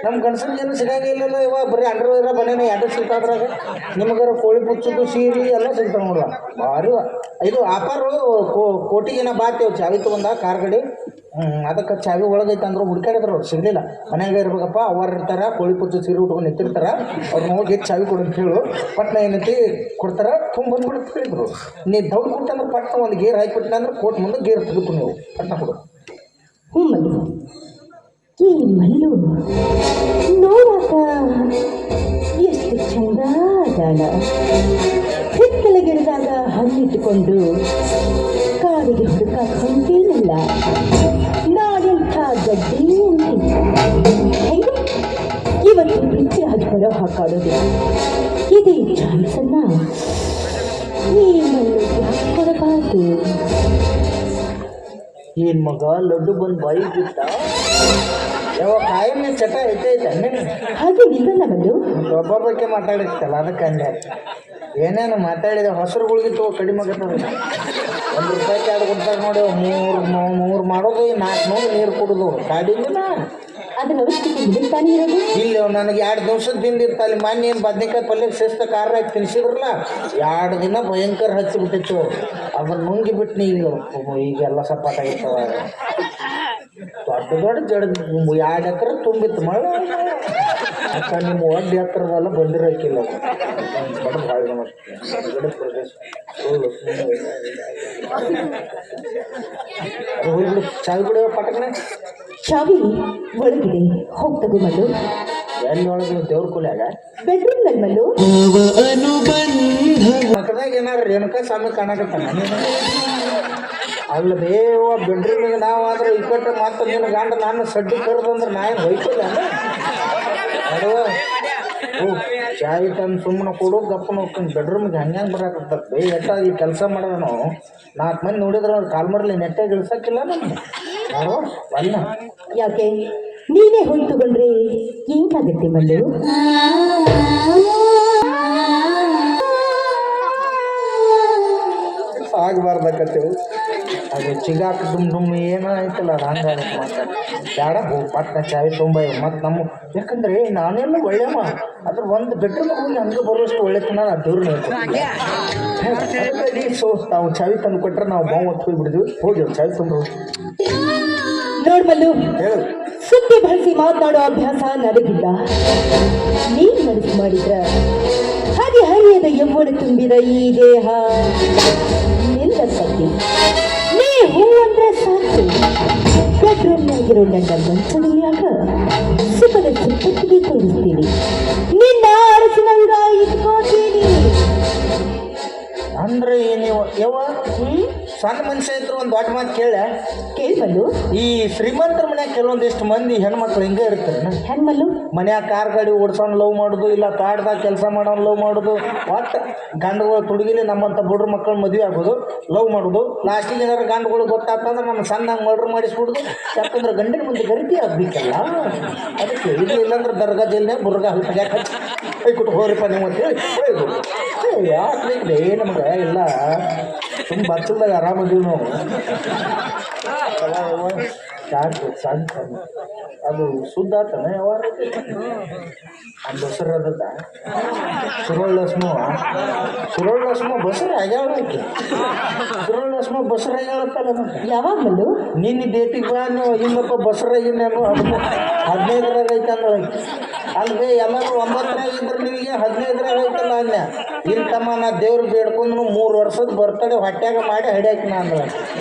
ನಮ್ಮ ಗಂಡಸರಿಗೆ ಏನು ಸಿಗಂಗಿಲ್ಲಲ್ಲ ಇವಾಗ ಬರೀ ಅಂಡರ್ವೇರ ಬನೇನ ಎರಡು ಸಿಗ್ತಾದ್ರಾಗ ನಿಮಗಾರ ಕೋಳಿ ಪುಚ್ಚದು ಸೀರೆ ಎಲ್ಲ ಸಿಗ್ತಾವೆ ನೋಡುವ ಭಾರಿ ಇದು ಆಫರು ಕೋಟಿಗೇನ ಬಾತೇವು ಚಾವಿ ತೊಗೊಂಡ ಕಾರ್ ಗಾಡಿ ಅದಕ್ಕೆ ಚಾವಿ ಒಳಗೈತೆ ಅಂದ್ರೆ ಹುಡ್ಕಾಡಿದ್ರು ಅವ್ರು ಸಿಗಲಿಲ್ಲ ಮನೆಯಾಗ ಇರ್ಬೇಕಪ್ಪ ಅವ್ರು ಇರ್ತಾರೆ ಕೋಳಿ ಪುಚ್ಚು ಸೀರೆ ಉಟ್ಕೊಂಡು ನಿಂತಿರ್ತಾರೆ ಅವ್ರು ಹೋಗಿ ಚಾವಿ ಕೊಡು ಅಂತ ಹೇಳು ಪಟ್ನ ಏನೈತಿ ಕೊಡ್ತಾರೆ ತುಂಬ ಬಂದ್ಬಿಡುತ್ತೆ ಹೇಳಿದ್ರು ನೀ ದೌಡ್ ಕೊಟ್ಟಂದ್ರೆ ಪಟ್ನ ಒಂದು ಗೇರ್ ಹಾಕಿಬಿಟ್ಟ ಅಂದ್ರೆ ಕೋಟ್ ಮುಂದೆ ಗೇರ್ ತೆಗೆದು ನೀವು ಪಟ್ನ ಕೊಡು ಮಲ್ಲು ಈ ಮಲ್ಲು ನೋಡಾಕ ಎಷ್ಟು ಚಂದ ಅದಾಳ ಹಿತ್ತಲ ಗಿಡದಾಗ ಹಣ್ಣಿಟ್ಟುಕೊಂಡು ಕಾಡಿಗೆ ಹುಡುಕಾಕ ಹೊಂಟೇನಲ್ಲ ನಾನೆಂಥ ಗಡ್ಡಿ ಹೆಂಗ ಇವತ್ತು ಪ್ರೀತಿ ಹಚ್ಕೊಳ್ಳೋ ಹಾಕಾಡೋದು ಇದೇ ಚಾನ್ಸನ್ನ ಈ ಮಲ್ಲು ಯಾಕೆ ಕೊಡಬಾರ್ದು ಏನು ಮಗ ಲಡ್ಡು ಬಂದು ಬಾಯಿ ಬಿಟ್ಟ ಯಾವ ಕಾಯಮ್ಮೆ ಚಟ ಐತೆ ಹಾಗೆ ನಿಲ್ಲಲ್ಲ ಮಲ್ಲು ಒಬ್ಬ ಬಗ್ಗೆ ಮಾತಾಡಿರ್ತಲ್ಲ ಅದಕ್ಕೆ ಅಂದೆ ಏನೇನು ಮಾತಾಡಿದೆ ಹೊಸರುಗಳಿಗಿತ್ತು ಕಡಿಮೆ ಆಗತ್ತದ ₹1 2 ಕೊಡ್ತಾರೆ ನೋಡಿ ಮೂರು ಮಾಡೋದು 400 ನೀರು ಕುಡಿದು ಗಾಡಿಲಿಲ್ಲ ಅದನ್ನ ಅವಶ್ಯಕತೆ ನಿಲ್ತಾನೆ ಇರೋದು ಇಲ್ಲ ನನಗೆ 2 ದಿವಸದ ಹಿಂದಿತ್ತು ಅಲ್ಲಿ ಮೊನ್ನೆ ಏನು ಬದ್ನಿಕಾಯಿ ಪಲ್ಯಕ್ಕೆ ಶಿಸ್ತ ಖಾರ ಹಾಕಿ ತಿನ್ಸಿದ್ರಲ್ಲ 2 ದಿನ ಭಯಂಕರ ಹಚ್ಚಿಬಿಟ್ಟಿತ್ತು ಅದನ್ನು ನುಂಗಿ ಬಿಟ್ಟು ಈಗೆಲ್ಲ ಸಪಾಟಾಗಿರ್ತವ ದೊಡ್ಡ ಜಡ 2 ಎಕರೆ ತುಂಬಿತ್ತು ಮಳೆ ಅಕ್ಕ ನಿಮ್ಮ 1 ಎಕರೆದೆಲ್ಲ ಬಂದಿರೋಕ್ಕಿಲ್ಲ ಬಡ ಭಾಳ ಗಡ ಪ್ರದೇಶ ಹೋಗ್ಬಿಡು ಚಾವಿ ಬಿಡುವ ಪಟಕನೆ ಚಾವಿ ಒಳಗಿದೆ ಹೋಗಿ ತಗೋ ಮಲ್ಲು ಎಲ್ಲಿ ಒಳಗೆ ದೇವ್ರ ಕೂಲ್ಯಾಗ ಬೆಡ್ರೂಮ್ನಲ್ಲಿ ಮಲ್ಲು ಪಕ್ಕದಾಗ ಏನಾರ ರೇಣುಕಾ ಸ್ವಾಮಿ ಕಾಣಕತ್ತಾನ ಅಲ್ಲ ದೇವ ಬೆಡ್ರೂಮಿಗೆ ನಾವು ಆದ್ರೆ ಇಕ್ಕಟ್ಟ ಮಾತ್ರ ನಿನ್ನ ಗಂಡ ನಾನು ಸಡ್ಡಿ ಕರೆದಂದ್ರೆ ನಾ ಏನು ಬೈಕಿಲ್ಲ ಅದು ಚಾವಿ ತಂದು ಸುಮ್ಮನೆ ಕೊಡು ಗಪ್ಪನ ಹೋಗ್ತೀನಿ ಬೆಡ್ರೂಮಿಗೆ ಹಂಗೆ ಬರಾಕತ್ತ ಎಟ್ಟಾಗಿ ಕೆಲಸ ಮಾಡೋದು ನಾವು 4 ಮಂದಿ ನೋಡಿದ್ರೆ ಅವ್ರು ಕಾಲ್ಮರ್ಲಿ ನೆಟ್ಟಾಗಿ ಇಳಿಸೋಕ್ಕಿಲ್ಲ ನಮ್ಗೆ ಯಾರೋ ಬನ್ನ ಯಾಕೆ ನೀನೇ ಹೋಗಿ ತಗೊಂಡ್ರೆ ಏನಾಗುತ್ತೆ ಮಲ್ಲು ಆಗಬಾರ್ದಕ್ಕತ್ತೇವು ಅದು ಚಿಗಾಕ ಡುಮ್ ಏನೋ ಐತಲ್ಲ ಅದು ಹಂಗಾಗತ್ತೆ ಮಾತಾಡ ಬೇಡ ಪಟ್ನ ಚಾವಿ ತುಂಬ ಮತ್ತು ನಮ್ಮ ಯಾಕಂದ್ರೆ ನಾನೆಲ್ಲ ಒಳ್ಳೆಯಮ್ಮ ಅದ್ರ ಒಂದು ಬೆಡ್ರೂಮಿಗೆ ಹೋಗಿ ಹಂಗೆ ಬರುವಷ್ಟು ಒಳ್ಳೆತನ ಆ ದೇವ್ರನ್ನ ಹೇಳ್ಕೊಡ್ತೀವಿ ಸೊ ನಾವು ಚಾವಿ ತಂದು ಕೊಟ್ಟರೆ ನಾವು ಬಾವು ಹೊತ್ತು ಹೋಗ್ಬಿಡಿದ್ವಿ ಹೋಗಿ ಚಾವಿ ತಂದು ನೋಡ್ ಮಲ್ಲು ಹೇಳು ಸುದ್ದಿ ಬಳಸಿ ಮಾತನಾಡೋ ಅಭ್ಯಾಸ ನನಗಿಲ್ಲ ನೀನು ಮನಸ್ಸು ಮಾಡಿದ್ರ ಹಾಗೆ ಹರಿಯದ ಯೌವನ ತುಂಬಿದ ಈ ದೇಹ ನಿಲ್ಲ ಸತ್ತಿ ನೀ ಹೂ ಅಂದ್ರೆ ಸಾಕು ಬೆಡ್ರೂಮ್ನಾಗಿರೋ ನನ್ನ ಮನಸ್ಸಲ್ಲಿಯಾಗ ಸುಖದ ಚಿಪ್ಪತ್ತಿಗೆ ತೋರಿಸ್ತೀನಿ ನಿನ್ನ ಅರಸಿನಂಗ ಇಟ್ಕೋತೀನಿ ಅಂದ್ರೆ ನೀವು ಯವ್ವ ಸಣ್ಣ ಮನುಷ್ಯ ಇದ್ರು ಒಂದು ದೊಡ್ಡ ಮಾತು ಕೇಳ್ಬಲ್ಲು ಈ ಶ್ರೀಮಂತರ ಮನ್ಯಾಗ ಕೆಲವೊಂದಿಷ್ಟು ಮಂದಿ ಹೆಣ್ಮಕ್ಳು ಹಿಂಗೆ ಇರ್ತಾರೆ ಹೆಣ್ಮಲ್ಲು ಮನ್ಯಾಗ ಕಾರ್ ಗಾಡಿ ಓಡಿಸೋನ್ ಲವ್ ಮಾಡೋದು ಇಲ್ಲ ಕಾಡ್ದಾಗ ಕೆಲಸ ಮಾಡೋನ್ ಲವ್ ಮಾಡೋದು ಒಟ್ಟು ಗಂಡುಗಳು ತುಡುಗಿಲಿ ನಮ್ಮಂಥ ಬುಡ್ರ ಮಕ್ಕಳು ಮದುವೆ ಆಗೋದು ಲವ್ ಮಾಡೋದು ಲಾಸ್ಟಿಗೆ ಏನಾರು ಗಂಡುಗಳು ಗೊತ್ತಾಗ್ತಂದ್ರೆ ನಮ್ಮ ಸಣ್ಣಂಗೆ ಮರ್ಡ್ರ್ ಮಾಡಿಸ್ಬಿಡೋದು ಯಾಕಂದ್ರೆ ಗಂಡಿನ ಮುಂದೆ ಗರಿಟಿ ಆಗ್ಬೇಕಲ್ಲ ಅದಕ್ಕೆ ಇದು ಇಲ್ಲಾಂದ್ರೆ ದರ್ಗಾ ಜೈಲ್ನೇ ಬುರ್ಗ ಹಲ್ತಾಗ ಕೊಟ್ಟು ಹೋರಿಪ್ಪ ನೀವು ಅಂತೇಳಿ ಯಾಕೆ ಬೇಕು ನಮಗೆ ಇಲ್ಲ ತುಂಬ ಬಚ್ಚಲ್ದಾಗ ಆರಾಮದೀವಿ ನಾವು ಸಾಕು ಸಾಕು ಅದು ಶುದ್ಧ ಆತನ ಯಾವಾಗ ಅದು ಬಸರ ಅದದ ಸುರಳಸ್ಮ ಬಸರ ಆಗ್ಯಾವಕ್ಕೆ ಸುರಳಸ್ಮ ಬಸರ ಆಗ್ಯಾವತ್ತಲ್ಲ ಯಾವಾಗ ಮಲ್ಲು ನಿನ್ನ ಡೇಟಿಗೆ ಬಾ ನೀವು ಇನ್ನೊಬ್ಬ ಬಸರಾಗಿ ನಾನು 15ರಾಗ ಐತೆ ಅಂದ್ರೆ ಅಲ್ವೇ ಎಲ್ಲರೂ 9ರಾಗ ಇದ್ರೆ ನಿಮಗೆ 15ರಾಗ ಐತಲ್ಲ ಅನ್ಯ ಇಂತಮ್ಮ ನಾ ದೇವ್ರಿಗೆ ಬೇಡ್ಕೊಂಡು 3 ವರ್ಷದ ಬರ್ತಡೇ ಹೊಟ್ಯಾಗ ಮಾಡಿ ಹಡ್ಯಾಕಿ ನಾನು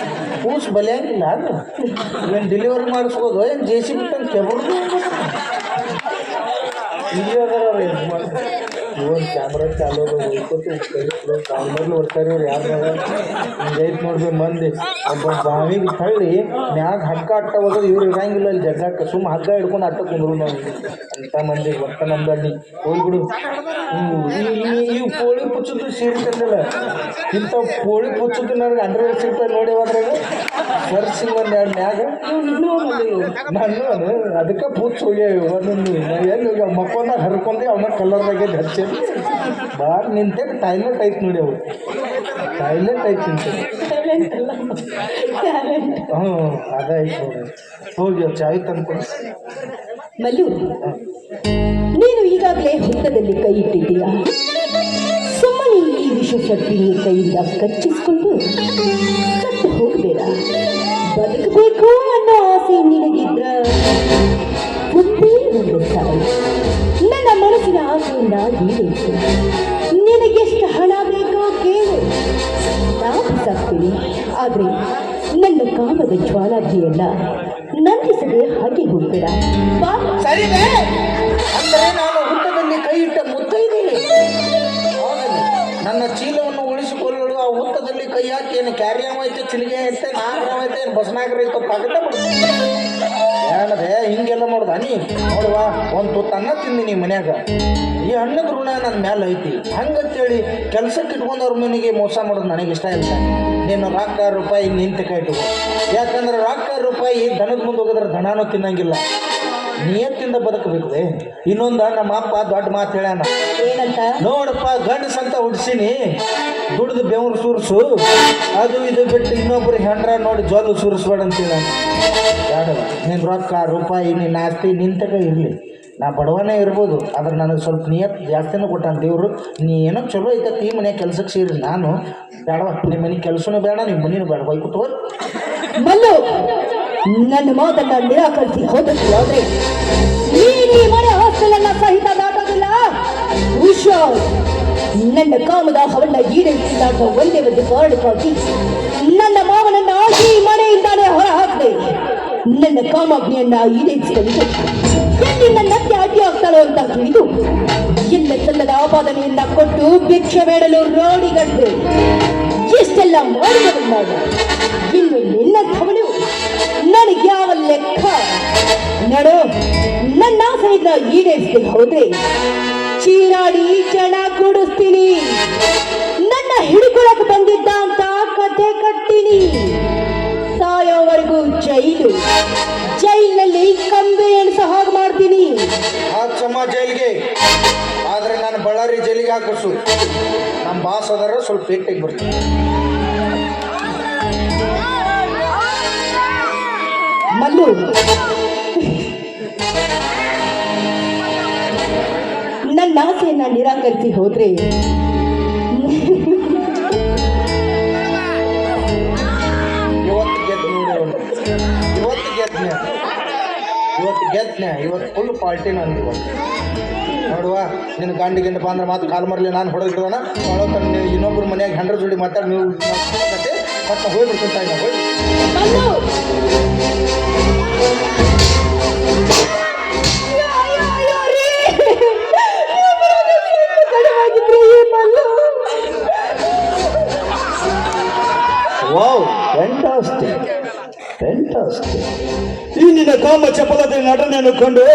ಕೂಸು ಬಲಿಯಂಗಿಲ್ಲ ಅದು ಏನು ಡೆಲಿವರಿ ಮಾಡಿಸ್ಬೋದು ಏನು ಜೆ.ಸಿ. ಬಿಟ್ಟಂಗೆ ಕೆಬರ್ದು ಇಲ್ಲಿ ಅದಾರ ಇವನ್ ಕ್ಯಾಮ್ರಾ ಚಾಲು ಕಾಲ್ಮರ್ಲಿ ಬರ್ತಾರೆ ಇವ್ರು ಯಾರು ಹಿಂಗೈತೆ ನೋಡ್ರಿ ಮಂದಿ ಒಬ್ಬ ಬಾವಿಗೆ ತಳ್ಳಿ ಮ್ಯಾಗ ಹಗ್ಗ ಅಟ್ಟ ಹೋಗೋದು ಇವ್ರು ಇರಂಗಿಲ್ಲ ಇಲ್ಲಿ ಜಗ್ಗಕ್ಕೆ ಸುಮ್ಮ ಹಗ್ಗ ಹಿಡ್ಕೊಂಡು ಅಟ್ಟ ಕುಂದ್ರು ನಾವು ಅಂಥ ಮಂದಿ ಒಟ್ಟ ನಮ್ದಲ್ಲಿ ಹೋಗ್ಬಿಡು ಇವು ಕೋಳಿ ಪುಚ್ಚದ್ದು ಸೀರೆ ತಂದಿಲ್ಲ ಇಂಥ ಕೋಳಿ ಪುಚ್ಚದ್ದು ನನಗೆ ಅಂಡ್ರೆ ಸಿಗ್ತದೆ ನೋಡಿ ಹೋದ್ರಾಗ ಸರ್ಸಿಂಗ್ ಒಂದು 2 ಮ್ಯಾಗ ನಾನು ಅದಕ್ಕೆ ಪುಚ್ಚ ಹೋಗ್ಯಾವ ಒಂದೊಂದು ಎಲ್ಲಿ ಹೋಗ್ಯಾವ ಮಕ್ಕೊಂದಾಗ ಹರ್ಕೊಂಡೆ ಅವನ ಕಲರ್ದಾಗೆ ಹಚ್ಚಿ ಬಾರ್ ನಿಂತೆ ಟಾಯ್ಲೆಟ್ ಐತೆ ನೋಡಿ ಅವು ಟಾಯ್ಲೆಟ್ ಐತೆ ಹ್ಞೂ ಅದಾಯ್ತು ನೋಡಿ ಹೋಗಿ ಚಾಯ್ ತಂದ್ಕೊಂಡು ಮಲ್ಲು, ನೀನು ಈಗಾಗಲೇ ಹುತ್ತದಲ್ಲಿ ಕೈ ಇಟ್ಟಿದ್ದೀಯಾ. ಸುಮ್ಮನೆ ಈ ವಿಷಶಕ್ತಿ ಕೈಯಿಂದ ಕಚ್ಚಿಸಿಕೊಂಡು ಸತ್ತು ಹೋಗಬೇಡ. ಬದುಕಬೇಕು ಅನ್ನೋ ಆಸೆ ನಿನಗಿದ್ರ ಒಂದೇ ಒಂದು ಸಾವು. ನನ್ನ ಮನಸ್ಸಿನ ಆಸೆಯಿಂದ ಈಡೇರಿಸು. ನಿನಗೆಷ್ಟು ಹಣ ಬೇಕೋ ಕೇಳು, ನಾನು ಸಾಕ್ತೀನಿ. ಆದ್ರೆ ನನ್ನ ಕಾಮದ ಜ್ವಾಲಾಗ್ನಿಯನ್ನ ನಂದಿಸದೆ ಹಾಗೆ ಹೋಗ್ಬೇಡ. ಬಾ. ಸರಿ ಬೇ. ಅಂದರೆ ನಾನು ಹುತ್ತದಲ್ಲಿ ಕೈ ಇಟ್ಟ ಮುತ್ತೈದೆ. ಹೌದಲ್ಲ? ನನ್ನ ಚೀಲವನ್ನು ಉಳಿಸಿಕೊಳ್ಳಲು ಆ ಹುತ್ತದಲ್ಲಿ ಕೈ ಹಾಕಿ ಏನು ಕ್ಯಾರಿಯಮ್ ಐತೆ, ಚಿಲಿಗೆ ಐತೆ, ನಾಗರಾವ್ ಐತೆ, ಏನು ಬಸನಾಗರ ಐತೆ ಪಗಟ ಏನದೆ ಹಿಂಗೆಲ್ಲ ನೋಡ್ದ ನೀ ನೋಡುವ ಒಂದು ತುತ್ತು ಅನ್ನ ತಿಂದಿನಿ ಮನ್ಯಾಗ. ಈ ಹಣ್ಣದ ಋಣ ನನ್ನ ಮೇಲೆ ಐತಿ. ಹಂಗಂತೇಳಿ ಕೆಲ್ಸಕ್ಕೆ ಇಟ್ಕೊಂಡವ್ರ ಮನೆಗೆ ಮೋಸ ಮಾಡೋದು ನನಗೆ ಇಷ್ಟ ಇಲ್ಲ. ನೀನು ರೊಕ್ಕ ರೂಪಾಯಿ ನಿಂತ ಕೈ ಇಟ್ಕೋ. ಯಾಕಂದ್ರೆ ರೊಕ್ಕ ರೂಪಾಯಿ ದನದ ಮುಂದೆ ಹೋಗಿದ್ರೆ ದನಾನು ತಿನ್ನಂಗಿಲ್ಲ. ನಿಯತ್ತಿಂದ ಬದುಕಬೇಕು. ಇನ್ನೊಂದು ನಮ್ಮ ಅಪ್ಪ ದೊಡ್ಡ ಮಾತು ಹೇಳ್ಯಾನ. ಏನಂತ? ನೋಡಪ್ಪ, ಗಂಡಸ ಅಂತ ಹುಡ್ಸಿನಿ, ದುಡ್ದು ಬೆವರು ಸುರಿಸು, ಅದು ಇದು ಬಿಟ್ಟು ಇನ್ನೊಬ್ರು ಹೆಂಡ್ರ ನೋಡಿ ಜೋಲು ಸುರಿಸ್ಬೇಡ ಅಂತೇಳ. ಬೇಡಲ್ಲ, ನೀನು ರೊಕ್ಕ ರೂಪಾಯಿ ನಿನ್ನ ಆಸ್ತಿ ನಿಂತಕ ಇರಲಿ. ನಾ ಬಡವನೇ ಇರ್ಬೋದು, ಆದ್ರೆ ನನಗೆ ಸ್ವಲ್ಪ ನಿಯತ್ ಜಾಸ್ತಿನೂ ಕೊಟ್ಟಾನ ದೇವರು. ನೀ ಏನೋ ಚಲೋ ಐತತ್ ಈ ಮನೆ ಕೆಲ್ಸಕ್ಕೆ ಸೇರಿ. ನಾನು ಬೇಡವ, ನಿಮ್ಮ ಮನೆ ಕೆಲಸನೂ ಬೇಡ, ನಿಮ್ಮ ಮನೇನು ಬೇಡ, ಹೋಯ್ಕೊಟ್ಟು ಮಲ್ಲು, ನನ್ನ ಮಾತನ್ನ ನಿರಾಕರಿಸಿ ಹೋದ್ರೆ ನೀನು ಈ ಮನೆ ಹಾಸ್ಟೆಲ್ ಸಹಿತ ದಾಟೋದಿಲ್ಲ. ಹುಷಾರ್. ನನ್ನ ಕಾಮದಾಹವನ್ನ ಈಡೇರಿಸಿದಾಗ ಒಂದೇ ಒಂದು ಕಾರಣಕ್ಕಾಗಿ ನನ್ನ ಮಾವನನ್ನ ಆಗಿ ಮನೆಯಿಂದಾನೇ ಹೊರ ಹಾಕಿದೆ. ನನ್ನ ಕಾಮಾಗ್ನಿಯನ್ನ ಈಡೇರಿಸಿಕೊಂಡು ಎಲ್ಲಿ ನನ್ನ ಅತ್ತೆ ಅಡ್ಡಿ ಆಗ್ತಾಳೋ ಅಂತ ತಿಳಿದು ಎಲ್ಲ ಚಂದದ ಆಪಾದನೆಯನ್ನ ಕೊಟ್ಟು ಭಿಕ್ಷೆ ಬೇಡಲು ರೋಡಿಗಡ್ಡೆ ಎಷ್ಟೆಲ್ಲ ಮಾಡಿದವನ್ನಾಗ ಇನ್ನು ನಿನ್ನ ಧವಳು ನನಗೆ ಯಾವ ಲೆಕ್ಕ? ನಡು, ನನ್ನ ಆಸೆಯನ್ನ ಈಡೇರಿಸಿ ಹೋದ್ರೆ ಚೀರಾಡಿ ಜನ ಕೂಡಿಸ್ತೀನಿ. ನನ್ನ ಹಿಡ್ಕೊಳಕ್ ಬಂದಿದ್ದ ಅಂತ ಕಥೆ ಕಟ್ತೀನಿ. ಸಾಯೋವರೆಗೂ ಜೈಲಿನಲ್ಲಿ ಕಂಬಿ ಎಣಿಸೋ ಹಾಗೆ ಮಾಡ್ತೀನಿ. ಹಾಕ್ಸಮ್ಮ ಜೈಲಿಗೆ. ಆದ್ರೆ ನಾನು ಬಳ್ಳಾರಿ ಜೈಲಿಗೆ ಹಾಕಿಸು. ನಮ್ಮ ಬಾಸ್ ಅದರ ಸ್ವಲ್ಪ ಪೇಟೆಗೆ ಬರ್ತೀನಿ. ಮಲ್ಲು, ನನ್ನ ಆಸೆಯನ್ನ ನಿರಾಕರಿಸಿ ಹೋದ್ರೆ ಇವತ್ತು ಗೆದ್ದು ನೋಡಿ, ಇವತ್ತು ಗೆದ್ನೆ. ಇವತ್ತು ಫುಲ್ ಪಾರ್ಟಿ ನಂದು ಇವತ್ತು. ನೋಡುವ, ನಿನ್ನ ಗಂಡ ಬಂದ್ರೆ ಮಾತು ಕಾಲು ಮರಲಿ ನಾನು ಹೊಡೆದಿಡ್ದಾನ ಮಾಡೋ ತನ್ನ ಇನ್ನೊಬ್ರು ಮನ್ಯಾಗ ಹೆಂಡ್ರ ಜೋಡಿ ಮಾತಾಡಿ ನೀವು ಮತ್ತೆ ಹೋಗ್ಬಿಡ್ತೀನಿ. ಹೋಗಿ ವಾವ್, ಫ್ಯಾಂಟಾಸ್ಟಿಕ್. ಈ ನಿನ್ನ ಕಾಮ ಚಪಲತೆ ನಟನೆಯನ್ನು ಕಂಡು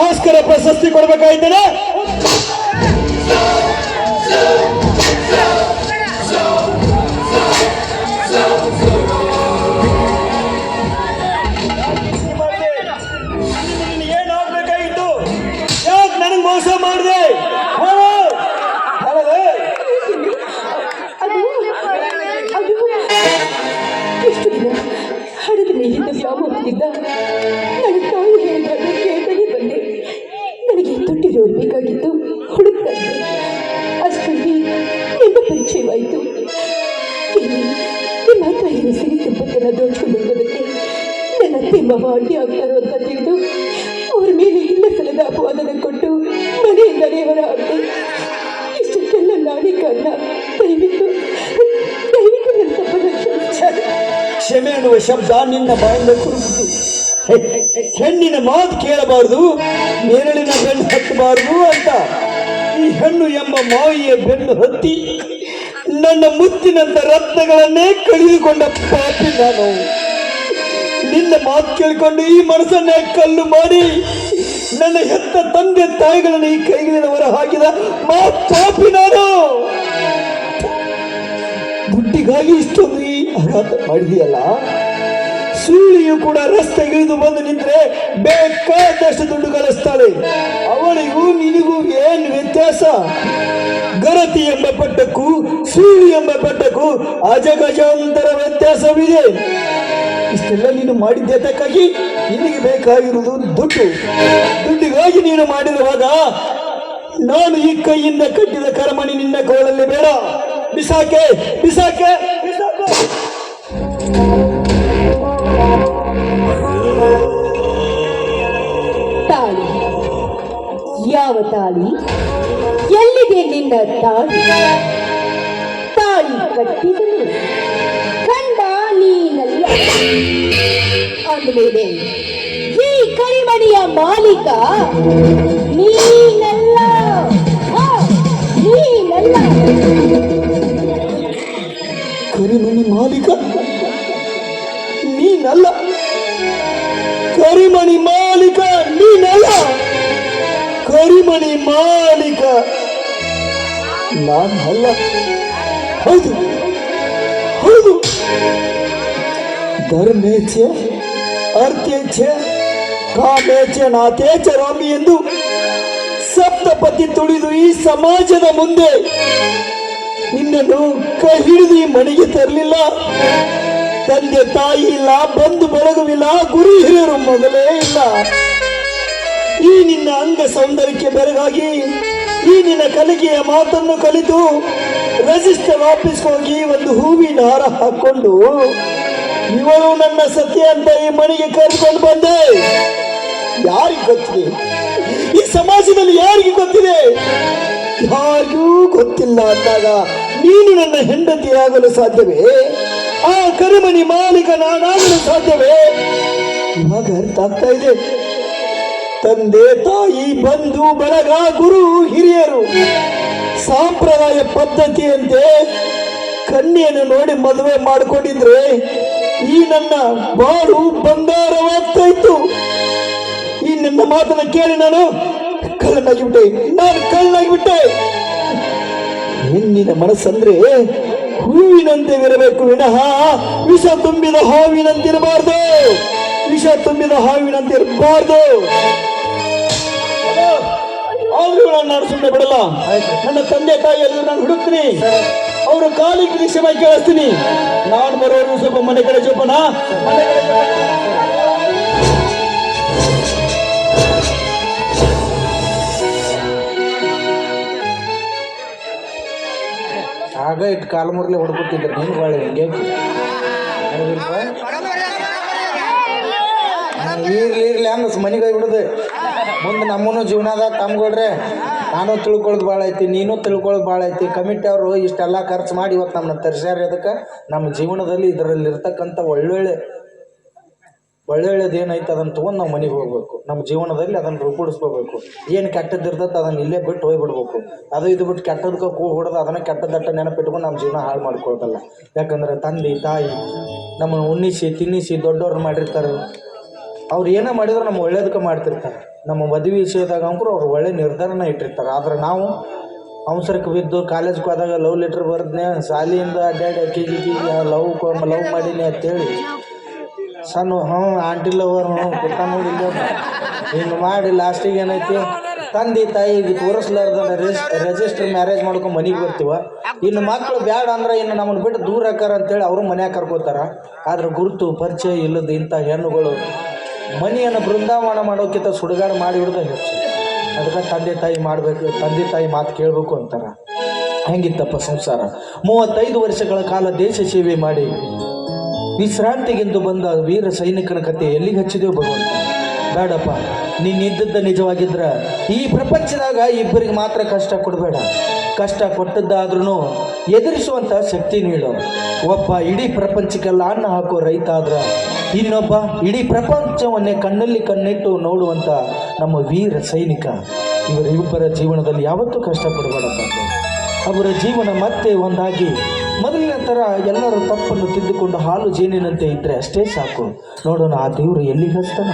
ಆಸ್ಕರ ಪ್ರಶಸ್ತಿ ಕೊಡಬೇಕಾಯ್ತೇನೆ. ಏನಾಗ್ಬೇಕಾಗಿತ್ತು? ಯಾಕೆ ನನಗೆ ಮೋಸ ಮಾಡಿದೆ? ಎಷ್ಟು ದಿನ ಹಣದ ಮೇಲಿಂದ ವ್ಯಾಮೋಹದಿಂದ ನನ್ನ ತಾಯಿ ಹೇಳಿದಾಗ ಕೇಳ್ತಾನೆ ಬಂದೆ. ನನಗೆ ತೊಟ್ಟಿರೋರು ಬೇಕಾಗಿತ್ತು, ಹುಡುಕ್ತಾ ಇದ್ದೆ. ಅಷ್ಟರಲ್ಲಿ ನಿನ್ನ ಪರಿಚಯವಾಯಿತು. ನಿಮ್ಮ ತಾಯಿಯ ಸಿರಿ ಸಂಪತ್ತನ್ನು ದೋಚ್ಕೊಂಡು ಹೋಗೋದಕ್ಕೆ ನನ್ನ ಅತ್ತೆ ಮಾವ ಅಡ್ಡಿ ಆಗ್ತಾರೋ ಅಂತ ತಿಳಿದು ಅವರ ಮೇಲೆ ಇಲ್ಲ ಸಲದ ಅಪವಾದನ ಕೊಟ್ಟು ಮನೆಯಿಂದಲೇ ಹೊರ ಹಾಕಿದೆ. ಇಷ್ಟಕ್ಕೆಲ್ಲ ನಾನೇ ಕಾರಣ. ದಯವಿಟ್ಟು ನನ್ನ ತಪ್ಪನ್ನು ಕ್ಷಮಿಸಿ. ಕ್ಷಮೆ ಅನ್ನುವ ಶಬ್ದ ನಿನ್ನ ಬಾಯಿಂದ ಕುರುಬಿಟ್ಟು. ಹೆಣ್ಣಿನ ಮಾತು ಕೇಳಬಾರದು, ನೆರಳಿನ ಬೆನ್ನು ಹತ್ತಬಾರದು ಅಂತ ಈ ಹೆಣ್ಣು ಎಂಬ ಮಾವಿಯ ಬೆನ್ನು ಹತ್ತಿ ನನ್ನ ಮುತ್ತಿನಂತ ರತ್ನಗಳನ್ನೇ ಕಳೆದುಕೊಂಡ ಪಾಪಿ ನಾನು. ನಿನ್ನ ಮಾತು ಕೇಳಿಕೊಂಡು ಈ ಮನಸ್ಸನ್ನೇ ಕಲ್ಲು ಮಾಡಿ ನನ್ನ ಹೆತ್ತ ತಂದೆ ತಾಯಿಗಳನ್ನು ಈ ಕೈಗಳಿಂದ ಹೊರ ಹಾಕಿದ ಪಾಪಿ ನಾನು. ದುಡ್ಡಿಗಾಗಿ ಇಷ್ಟೊಂದು ಈ ಆಘಾತ ಮಾಡಿದೆಯಲ್ಲ. ಸುಳ್ಳಿಯು ಕೂಡ ರಸ್ತೆಗಿಳಿದು ಬಂದು ನಿಂತರೆ ಬೇಕಾದಷ್ಟು ದುಡ್ಡು ಗಳಿಸ್ತಾಳೆ. ಅವಳಿಗೂ ನಿನಗೂ ಏನು ವ್ಯತ್ಯಾಸ? ಗರತಿ ಎಂಬ ಪಟ್ಟಕ್ಕೂ ಸುಳ್ಳಿ ಎಂಬ ಪಟ್ಟಕ್ಕೂ ಅಜಗಜಾಂತರ ವ್ಯತ್ಯಾಸವಿದೆ. ಇಷ್ಟೆಲ್ಲ ನೀನು ಮಾಡಿದ್ದೆ ಅದಕ್ಕಾಗಿ ನಿನಗೆ ಬೇಕಾಗಿರುವುದು ದುಡ್ಡಿಗಾಗಿ ನೀನು ಮಾಡಿರುವಾಗ ನಾನು ಈ ಕೈಯಿಂದ ಕಟ್ಟಿದ ಕರಮಣಿ ನಿನ್ನ ಕೋಳಲ್ಲಿ ಬೇಡ, ಬಿಸಾಕೆ ಬಿಸಾಕೆ ಬಿಸಾಕೆ. ತಾಳಿ, ಯಾವ ತಾಳಿ? ಎಲ್ಲಿದೆ ನಿನ್ನ ತಾಳಿ? ತಾಳಿ ಕಟ್ಟಿದನು ಕಂಡ ನೀನಲ್ಲ. ಅಂದಮೇಲೆ ಈ ಕರಿಮಣಿಯ ಮಾಲೀಕ ನೀನಲ್ಲ. ನೀನಲ್ಲ. ಕರಿಮಣಿ ಮಾಲೀಕ ನೀನಲ್ಲ. ಕರಿಮಣಿ ಮಾಲೀಕ ನೀನಲ್ಲ. ಕರಿಮಣಿ ಮಾಲೀಕ ನಾನಲ್ಲ. ಹೌದು ಹೌದು, ಧರ್ಮೇಚ್ಛೆ, ಅರ್ಥೇಚ್ಛೆ, ಕಾಮೇಚ್ಛೆ, ನಾಥೇಚ್ಛೆ ರಾಮಿ ಎಂದು ಸಪ್ತಪತಿ ತುಳಿದು ಈ ಸಮಾಜದ ಮುಂದೆ ನಿನ್ನನ್ನು ಕೈ ಹಿಡಿದು ಈ ಮನೆಗೆ ತರಲಿಲ್ಲ. ತಂದೆ ತಾಯಿ ಇಲ್ಲ, ಬಂಧು ಬಳಗವಿಲ್ಲ, ಗುರು ಹಿರಿಯರು ಮೊದಲೇ ಇಲ್ಲ. ಈ ನಿನ್ನ ಅಂಗ ಸೌಂದರ್ಯಕ್ಕೆ ಬೆರಗಾಗಿ ಈ ನಿನ್ನ ಕಲಿಕೆಯ ಮಾತನ್ನು ಕಲಿತು ರಿಜಿಸ್ಟರ್ ಆಫೀಸ್ ಹೋಗಿ ಒಂದು ಹೂವಿನ ಹಾರ ಹಾಕೊಂಡು ಇವಳು ನನ್ನ ಸತ್ಯ ಅಂತ ಈ ಮನೆಗೆ ಕರೆದುಕೊಂಡು ಬಂದೆ. ಯಾರಿಗೆ ಗೊತ್ತಿದೆ? ಈ ಸಮಾಜದಲ್ಲಿ ಯಾರಿಗೆ ಗೊತ್ತಿದೆ? ಯಾರಿಗೂ ಗೊತ್ತಿಲ್ಲ ಅಂದಾಗ ನೀನು ನನ್ನ ಹೆಂಡತಿಯಾಗಲು ಸಾಧ್ಯವೇ? ಆ ಕರಿಮಣಿ ಮಾಲೀಕ ನಾನಾಗಲು ಸಾಧ್ಯವೇ? ಇವಾಗ ಅರ್ಥ ಆಗ್ತಾ ಇದೆ. ತಂದೆ ತಾಯಿ ಬಂಧು ಬಳಗ ಗುರು ಹಿರಿಯರು ಸಂಪ್ರದಾಯ ಪದ್ಧತಿಯಂತೆ ಕನ್ಯೆಯನ್ನು ನೋಡಿ ಮದುವೆ ಮಾಡಿಕೊಂಡಿದ್ರೆ ಈ ನನ್ನ ಬಾಳು ಬಂಗಾರವಾಗ್ತಾ ಇತ್ತು. ಈ ನನ್ನ ಮಾತನ್ನ ಕೇಳಿ ನಾನು ಕಳ್ಳನಾಗಿಬಿಟ್ಟೆ. ಹೆಣ್ಣಿನ ಮನಸ್ಸಂದ್ರೆ ಹೂವಿನಂತೆ ಇರಬೇಕು ವಿನಃ ವಿಷ ತುಂಬಿದ ಹಾವಿನಂತಿರಬಾರ್ದು. ವಿಷ ತುಂಬಿದ ಹಾವಿನಂತಿರಬಾರ್ದು. ಆದ್ರೂ ನಾನು ಸುಮ್ಮನೆ ಬಿಡಲ್ಲ. ನನ್ನ ತಂದೆ ತಾಯಿಯಲ್ಲಿ ನಾನು ಹುಡುಕ್ತೀನಿ, ಅವರು ಕಾಲಿಗೆ ದಿಶೆ ಕೇಳಿಸ್ತೀನಿ. ನಾನು ಬರೋರು ಸ್ವಲ್ಪ ಮನೆ ಕಡೆ ಜೋಪನ, ಮನೆ ಕಡೆ ಆಗ ಇಟ್ಟು ಕಾಲು ಮುರ್ಲೆ ಹೊಡ್ಕೊತಿದ್ರು. ನೀನು ಬಾಳೆ ಹಿಂಗೆ ಇರ್ಲಿ ಅಂದ ಮನೆಗೆ ಬಿಡುದು. ಮುಂದೆ ನಮ್ಮನ್ನು ಜೀವನದಾಗ ತಮ್ಗೊಡ್ರೆ ನಾನು ತಿಳ್ಕೊಳ್ಳೋದು ಭಾಳ ಐತಿ, ನೀನು ತಿಳ್ಕೊಳ್ಳೋದು ಭಾಳ ಐತಿ. ಕಮಿಟಿ ಅವರು ಇಷ್ಟೆಲ್ಲ ಖರ್ಚು ಮಾಡಿ ಇವತ್ತು ನಮ್ಮನ್ನ ತರಿಸ್ಯಾರ. ಅದಕ್ಕೆ ನಮ್ಮ ಜೀವನದಲ್ಲಿ ಇದರಲ್ಲಿ ಇರ್ತಕ್ಕಂಥ ಒಳ್ಳೊಳ್ಳೇದು ಏನೈತೆ ಅದನ್ನು ತೊಗೊಂಡು ನಾವು ಮನೆಗೆ ಹೋಗ್ಬೇಕು. ನಮ್ಮ ಜೀವನದಲ್ಲಿ ಅದನ್ನು ರೂಪಿಸ್ಕೋಬೇಕು. ಏನು ಕೆಟ್ಟದ್ದಿರ್ತೈತೆ ಅದನ್ನು ಇಲ್ಲೇ ಬಿಟ್ಟು ಹೋಗ್ಬಿಡ್ಬೇಕು. ಅದು ಇದು ಬಿಟ್ಟು ಕೆಟ್ಟದಕ್ಕೆ ಹೊಡೆದು ಅದನ್ನು ಕೆಟ್ಟದಟ್ಟ ನೆನಪಿಟ್ಕೊಂಡು ನಮ್ಮ ಜೀವನ ಹಾಳು ಮಾಡ್ಕೊಳ್ತಲ್ಲ. ಯಾಕಂದ್ರೆ ತಂದೆ ತಾಯಿ ನಮ್ಮನ್ನು ಉಣ್ಣಿಸಿ ತಿನ್ನಿಸಿ ದೊಡ್ಡವ್ರು ಮಾಡಿರ್ತಾರೆ. ಅವ್ರು ಏನೇ ಮಾಡಿದ್ರು ನಮ್ಮ ಒಳ್ಳೇದಕ್ಕೆ ಮಾಡ್ತಿರ್ತಾರೆ. ನಮ್ಮ ಮದುವೆ ವಿಷಯದಾಗ ಅಂಕರು ಅವ್ರು ಒಳ್ಳೆ ನಿರ್ಧಾರನ ಇಟ್ಟಿರ್ತಾರೆ. ಆದ್ರೆ ನಾವು ಅವಸರಕ್ಕೆ ಬಿದ್ದು ಕಾಲೇಜ್ಗೆ ಹೋದಾಗ ಲವ್ ಲೆಟ್ರ್ ಬರೆದ್ನೆ, ಶಾಲೆಯಿಂದ ಅಡ್ಡಾಡಿ ಅಕ್ಕಿಗೆ ಲವ್ ಮಾಡೀನಿ ಅಂತೇಳಿ ಸಣ್ಣ ಆಂಟಿ ಲವರ್ ಕುತ್ತ ನೋಡಿಲ್ಲ ಹಿಂಗೆ ಮಾಡಿ ಲಾಸ್ಟಿಗೆ ಏನೈತಿ ತಂದೆ ತಾಯಿಗೆ ತೋರಿಸ್ಲಾರ್ದ ರಿಜಿಸ್ಟರ್ ಮ್ಯಾರೇಜ್ ಮಾಡ್ಕೊಂಡು ಮನೆಗೆ ಬರ್ತೀವ. ಇನ್ನು ಮಕ್ಕಳು ಬ್ಯಾಡ ಅಂದ್ರೆ ಇನ್ನು ನಮ್ಮನ್ನು ಬಿಟ್ಟು ದೂರ ಹಾಕಾರ ಅಂತೇಳಿ ಅವರು ಮನ್ಯಾಗ ಕರ್ಕೋತಾರ. ಆದ್ರೆ ಗುರುತು ಪರಿಚಯ ಇಲ್ಲದ ಇಂಥ ಹೆಣ್ಣುಗಳು ಮನೆಯನ್ನು ಬೃಂದಾವನ ಮಾಡೋಕ್ಕಿಂತ ಸುಡುಗಾಡು ಮಾಡಿ ಹಿಡ್ದ ಹೆಚ್ಚು. ಅದಕ್ಕೆ ತಂದೆ ತಾಯಿ ಮಾಡಬೇಕು, ತಂದೆ ತಾಯಿ ಮಾತು ಕೇಳಬೇಕು ಅಂತಾರೆ. ಹೆಂಗಿತ್ತಪ್ಪ ಸಂಸಾರ? 35 ವರ್ಷಗಳ ಕಾಲ ದೇಶ ಸೇವೆ ಮಾಡಿ ವಿಶ್ರಾಂತಿಗೆಂದು ಬಂದ ವೀರ ಸೈನಿಕನ ಕತೆ ಎಲ್ಲಿಗೆ ಹಚ್ಚಿದೆವು ಭಗವಂತ? ಬೇಡಪ್ಪ, ನೀನಿದ್ದದ್ದು ನಿಜವಾಗಿದ್ರೆ ಈ ಪ್ರಪಂಚದಾಗ ಇಬ್ಬರಿಗೆ ಮಾತ್ರ ಕಷ್ಟ ಕೊಡಬೇಡ. ಕಷ್ಟ ಕೊಟ್ಟದ್ದಾದ್ರೂ ಎದುರಿಸುವಂಥ ಶಕ್ತಿ ನೀಡು. ಒಬ್ಬ ಇಡೀ ಪ್ರಪಂಚಕ್ಕೆಲ್ಲ ಅನ್ನ ಹಾಕೋ ರೈತ ಆದ್ರೆ ಇನ್ನೊಬ್ಬ ಇಡೀ ಪ್ರಪಂಚವನ್ನೇ ಕಣ್ಣಲ್ಲಿ ಕಣ್ಣಿಟ್ಟು ನೋಡುವಂಥ ನಮ್ಮ ವೀರ ಸೈನಿಕ. ಇವರಿಬ್ಬರ ಜೀವನದಲ್ಲಿ ಯಾವತ್ತೂ ಕಷ್ಟಪಡಬೇಡಪ್ಪ. ಅವರ ಜೀವನ ಮತ್ತೆ ಒಂದಾಗಿ ಮೊದಲಿನ ಥರ ಎಲ್ಲರೂ ತಪ್ಪನ್ನು ತಿದ್ದುಕೊಂಡು ಹಾಲು ಜೇನಿನಂತೆ ಇದ್ದರೆ ಅಷ್ಟೇ ಸಾಕು. ನೋಡೋಣ ಆ ದೇವರು ಎಲ್ಲಿಗೆ ಹಚ್ತಾನ.